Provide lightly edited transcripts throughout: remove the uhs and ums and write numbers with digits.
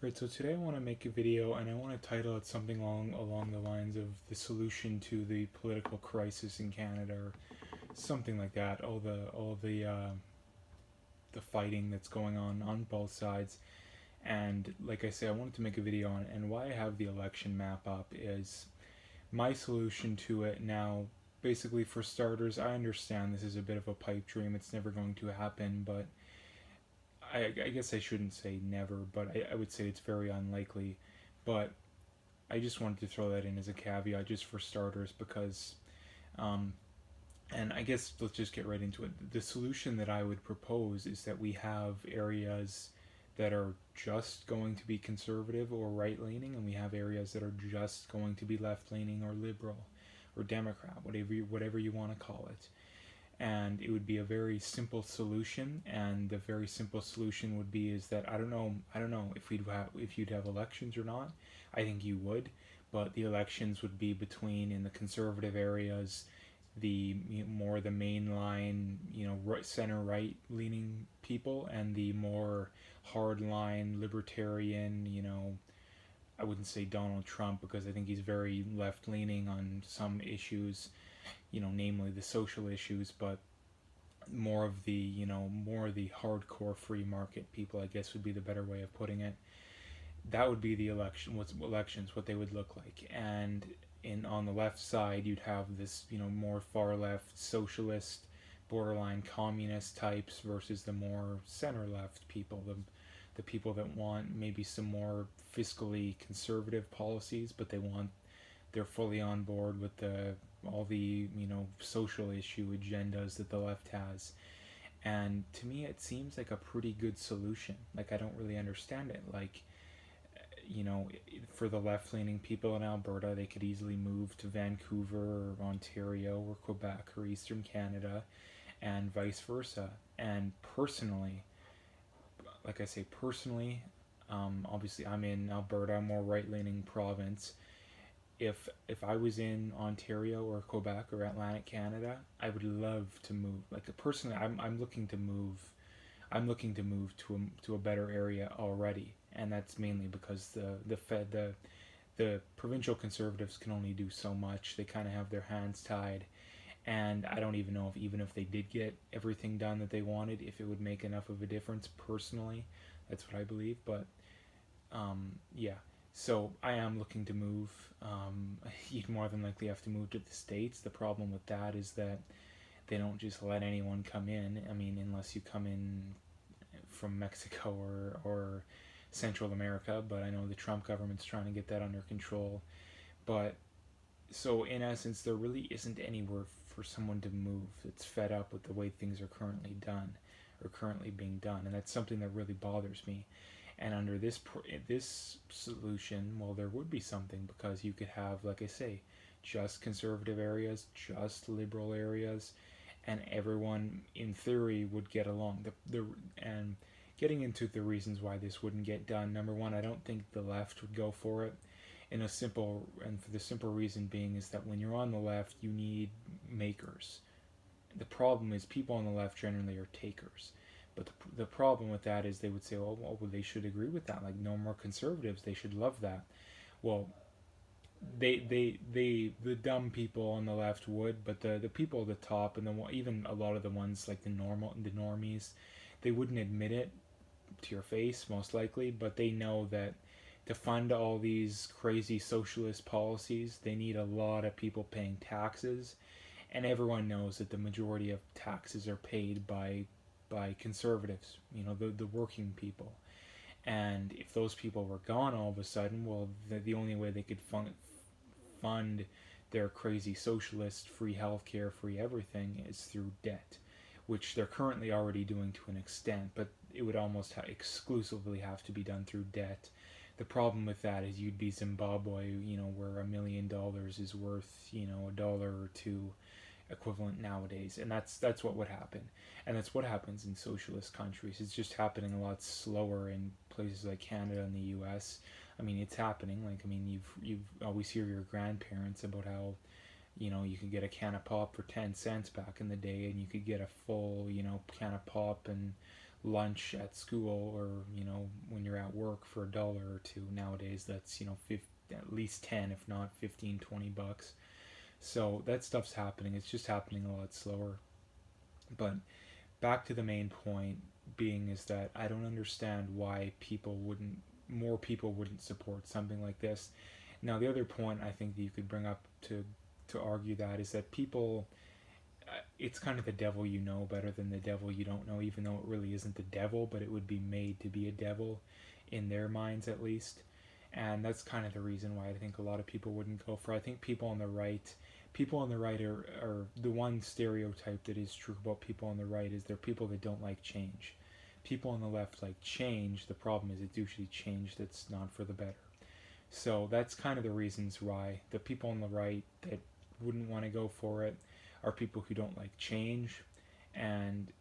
Right, so today I want to make a video and I want to title it something along the lines of the solution to the political crisis in Canada or something like that. All the fighting that's going on both sides. And like I say, I wanted to make a video on it. And why I have the election map up is my solution to it now. Basically, for starters, I understand this is a bit of a pipe dream. It's never going to happen, but I guess I shouldn't say never, but I would say it's very unlikely. But I just wanted to throw that in as a caveat, just for starters, because, um, and I guess let's just get right into it. The solution that I would propose is that we have areas that are just going to be conservative or right leaning, and we have areas that are just going to be left leaning or liberal or Democrat, whatever you want to call it. And it would be a very simple solution, and the very simple solution would be is that I don't know if you'd have elections or not. I think you would, but the elections would be between, in the conservative areas, the more the mainline, right, center right leaning people, and the more hardline libertarian, I wouldn't say Donald Trump, because I think he's very left leaning on some issues, namely the social issues, but more of the hardcore free market people, I guess, would be the better way of putting it. That would be the what they would look like. And in on the left side, you'd have this, more far left socialist, borderline communist types versus the more center left people, the people that want maybe some more fiscally conservative policies, but they're fully on board with the all the social issue agendas that the left has. And to me, it seems like a pretty good solution. Like, I don't really understand it. Like, you know, for the left leaning people in Alberta, they could easily move to Vancouver or Ontario or Quebec or Eastern Canada, and vice versa. And personally, like I say, obviously I'm in Alberta, a more right leaning province. If I was in Ontario or Quebec or Atlantic Canada, I would love to move. Like, personally, I'm looking to move. I'm looking to move to a better area already, and that's mainly because the provincial conservatives can only do so much. They kind of have their hands tied, and I don't even know if, even if they did get everything done that they wanted, if it would make enough of a difference. Personally, that's what I believe. But yeah. So I am looking to move. You'd more than likely have to move to the States. The problem with that is that they don't just let anyone come in. I mean, unless you come in from Mexico or Central America, but I know the Trump government's trying to get that under control. But so, in essence, there really isn't anywhere for someone to move that's fed up with the way things are currently done or currently being done, and that's something that really bothers me. And under this solution, well, there would be something, because you could have, like I say, just conservative areas, just liberal areas, and everyone in theory would get along. And getting into the reasons why this wouldn't get done. Number one, I don't think the left would go for it. For the simple reason being is that when you're on the left, you need makers. The problem is people on the left generally are takers. But the problem with that is they would say, well, they should agree with that. Like, no more conservatives. They should love that. Well, the dumb people on the left would, but the people at the top, and even a lot of the ones like the normies, they wouldn't admit it to your face, most likely, but they know that to fund all these crazy socialist policies, they need a lot of people paying taxes, and everyone knows that the majority of taxes are paid by conservatives, the working people. And if those people were gone all of a sudden, well, the only way they could fund their crazy socialist free healthcare, free everything, is through debt, which they're currently already doing to an extent, but it would almost exclusively have to be done through debt. The problem with that is you'd be Zimbabwe, where $1 million is worth, a dollar or two equivalent nowadays, and that's what would happen, and that's what happens in socialist countries. It's just happening a lot slower in places like Canada and the U.S. I mean, it's happening. Like, I mean, you've always hear your grandparents about how, you could get a can of pop for 10 cents back in the day, and you could get a full, can of pop and lunch at school, or, when you're at work for $1 or $2 nowadays. That's, you know, at least 10, if not 15, $20. So that stuff's happening. It's just happening a lot slower. But back to the main point being is that I don't understand why more people wouldn't support something like this. Now, the other point I think that you could bring up to argue that is that people, it's kind of the devil you know better than the devil you don't know, even though it really isn't the devil, but it would be made to be a devil in their minds at least. And that's kind of the reason why I think a lot of people wouldn't go for it. I think people on the right are the one stereotype that is true about people on the right is they're people that don't like change. People on the left like change. The problem is it's usually change that's not for the better. So that's kind of the reasons why the people on the right that wouldn't want to go for it are people who don't like change. And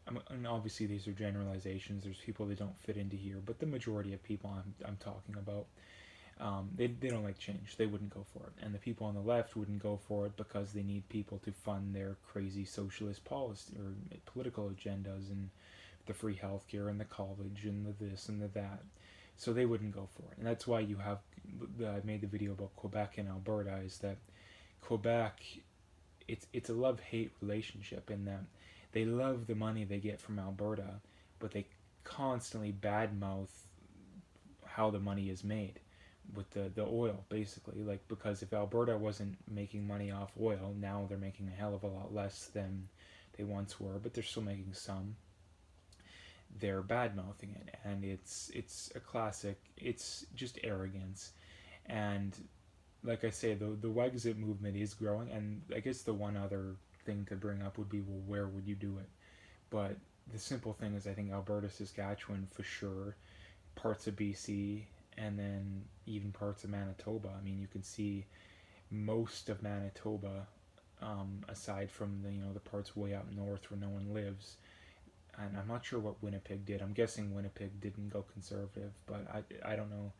obviously these are generalizations. There's people that don't fit into here, but the majority of people I'm talking about, they don't like change. They wouldn't go for it. And the people on the left wouldn't go for it because they need people to fund their crazy socialist policy or political agendas and the free healthcare and the college and the this and the that. So they wouldn't go for it. And that's why you have, I made the video about Quebec and Alberta, is that Quebec, it's a love-hate relationship in that they love the money they get from Alberta, but they constantly badmouth how the money is made with the oil, basically. Like, because if Alberta wasn't making money off oil, now they're making a hell of a lot less than they once were, but they're still making some. They're bad mouthing it, and it's a classic. It's just arrogance, and like I say, the Wexit movement is growing, and I guess the one other thing to bring up would be, well, where would you do it? But the simple thing is, I think Alberta, Saskatchewan for sure, parts of BC, and then even parts of Manitoba. I mean, you can see most of Manitoba, aside from the parts way up north where no one lives. And I'm not sure what Winnipeg did. I'm guessing Winnipeg didn't go conservative, but I don't know.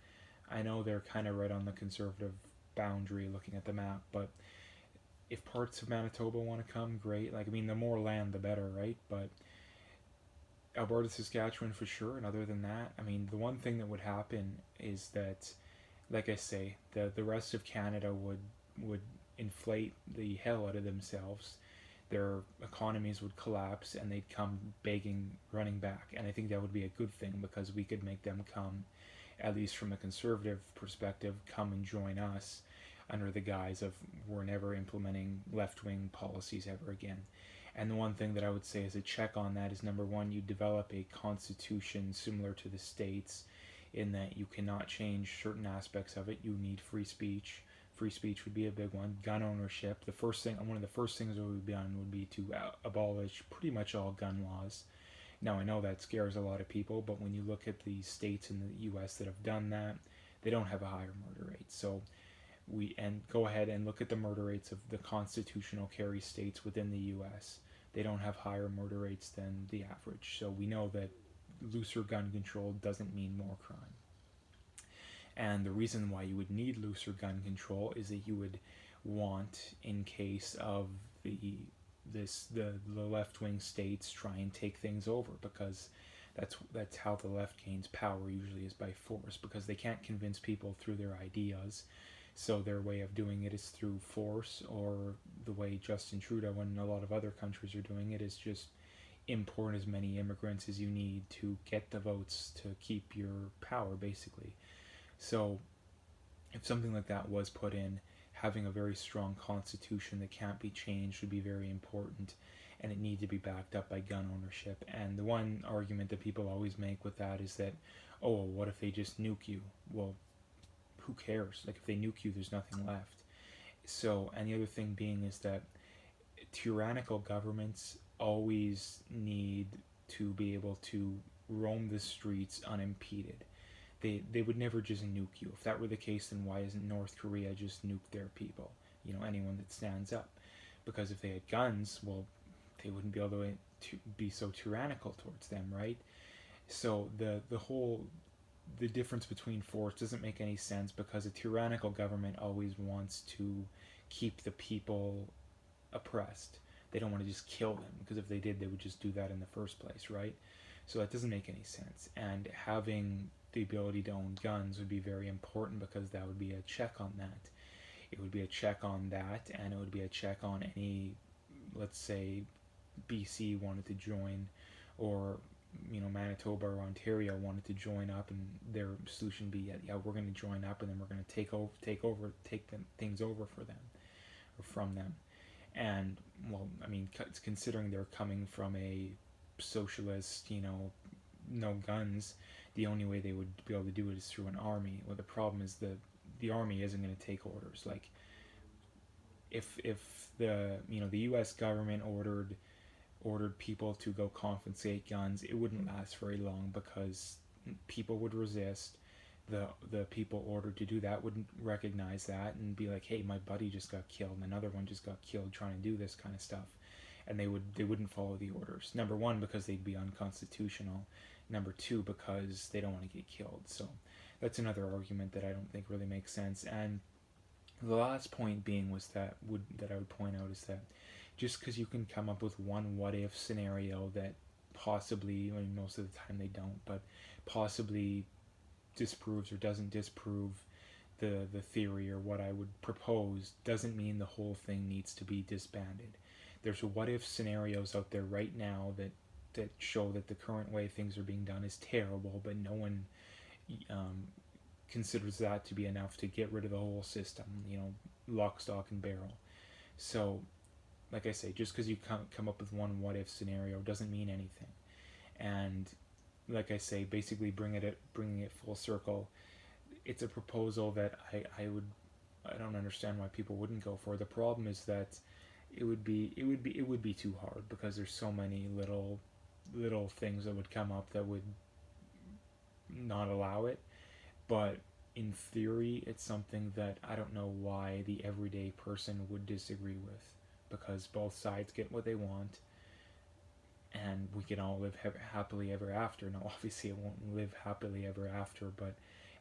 I know they're kind of right on the conservative boundary looking at the map, but if parts of Manitoba want to come, great. Like, I mean, the more land, the better, right? But Alberta, Saskatchewan for sure, and other than that, I mean, the one thing that would happen is that, like I say, the rest of Canada would inflate the hell out of themselves. Their economies would collapse and they'd come begging, running back. And I think that would be a good thing because we could make them come, at least from a conservative perspective, come and join us under the guise of we're never implementing left-wing policies ever again. And the one thing that I would say as a check on that is, number one, you develop a constitution similar to the states in that you cannot change certain aspects of it. You need free speech. Free speech would be a big one. Gun ownership. One of the first things that would be done would be to abolish pretty much all gun laws. Now, I know that scares a lot of people, but when you look at the states in the U.S. that have done that, they don't have a higher murder rate. So go ahead and look at the murder rates of the constitutional carry states within the U.S. They don't have higher murder rates than the average. So we know that looser gun control doesn't mean more crime. And the reason why you would need looser gun control is that you would want, in case of the left-wing states try and take things over, because that's how the left gains power, usually is by force, because they can't convince people through their ideas. So their way of doing it is through force, or the way Justin Trudeau and a lot of other countries are doing it is just import as many immigrants as you need to get the votes to keep your power, basically. So if something like that was put in, having a very strong constitution that can't be changed would be very important, and it needs to be backed up by gun ownership. And the one argument that people always make with that is that, oh, well, what if they just nuke you? Well, who cares? Like, if they nuke you, there's nothing left. So, and the other thing being is that tyrannical governments always need to be able to roam the streets unimpeded. They would never just nuke you. If that were the case, then why isn't North Korea just nuke their people? Anyone that stands up. Because if they had guns, well, they wouldn't be able to be so tyrannical towards them, right? So the difference between force doesn't make any sense, because a tyrannical government always wants to keep the people oppressed. They don't want to just kill them, because if they did, they would just do that in the first place, right? So that doesn't make any sense. And having the ability to own guns would be very important, because that would be a check on that. It would be a check on that, and it would be a check on any, let's say, BC wanted to join, or Manitoba or Ontario wanted to join up, and their solution be, yeah, we're going to join up, and then we're going to take things over for them, or from them. And well, I mean, considering they're coming from a socialist, no guns, the only way they would be able to do it is through an army. Well, the problem is the army isn't going to take orders. Like, if the U.S. government ordered people to go confiscate guns, it wouldn't last very long, because people would resist. The people ordered to do that wouldn't recognize that and be like, hey, my buddy just got killed, and another one just got killed trying to do this kind of stuff, and they wouldn't follow the orders. Number one, because they'd be unconstitutional. Number two, because they don't want to get killed. So that's another argument that I don't think really makes sense. And the last point being that I would point out is that just because you can come up with one what if scenario that possibly, I mean, most of the time they don't, but possibly disproves or doesn't disprove the theory or what I would propose, doesn't mean the whole thing needs to be disbanded. There's what if scenarios out there right now that show that the current way things are being done is terrible, but no one um, considers that to be enough to get rid of the whole system, lock, stock, and barrel. So, like I say, just because you come up with one what if scenario doesn't mean anything. And like I say, basically bringing it full circle, it's a proposal that I don't understand why people wouldn't go for. The problem is that it would be too hard, because there's so many little things that would come up that would not allow it. But in theory, it's something that I don't know why the everyday person would disagree with, because both sides get what they want, and we can all live happily ever after. Now, obviously, it won't live happily ever after, but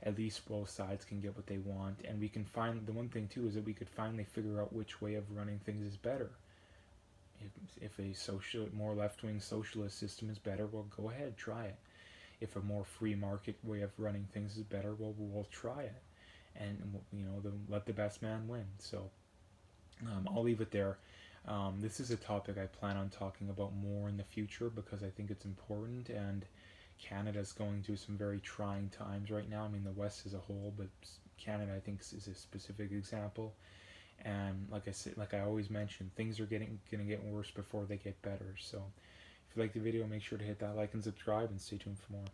at least both sides can get what they want, and we can find, the one thing too is that we could finally figure out which way of running things is better. If a more left-wing socialist system is better, well, go ahead, try it. If a more free market way of running things is better, well, we'll try it, and let the best man win. So I'll leave it there. This is a topic I plan on talking about more in the future, because I think it's important, and Canada's going through some very trying times right now. I mean, the West as a whole, but Canada, I think, is a specific example. And like I said, like I always mention, things are gonna get worse before they get better. So if you like the video, make sure to hit that like and subscribe, and stay tuned for more.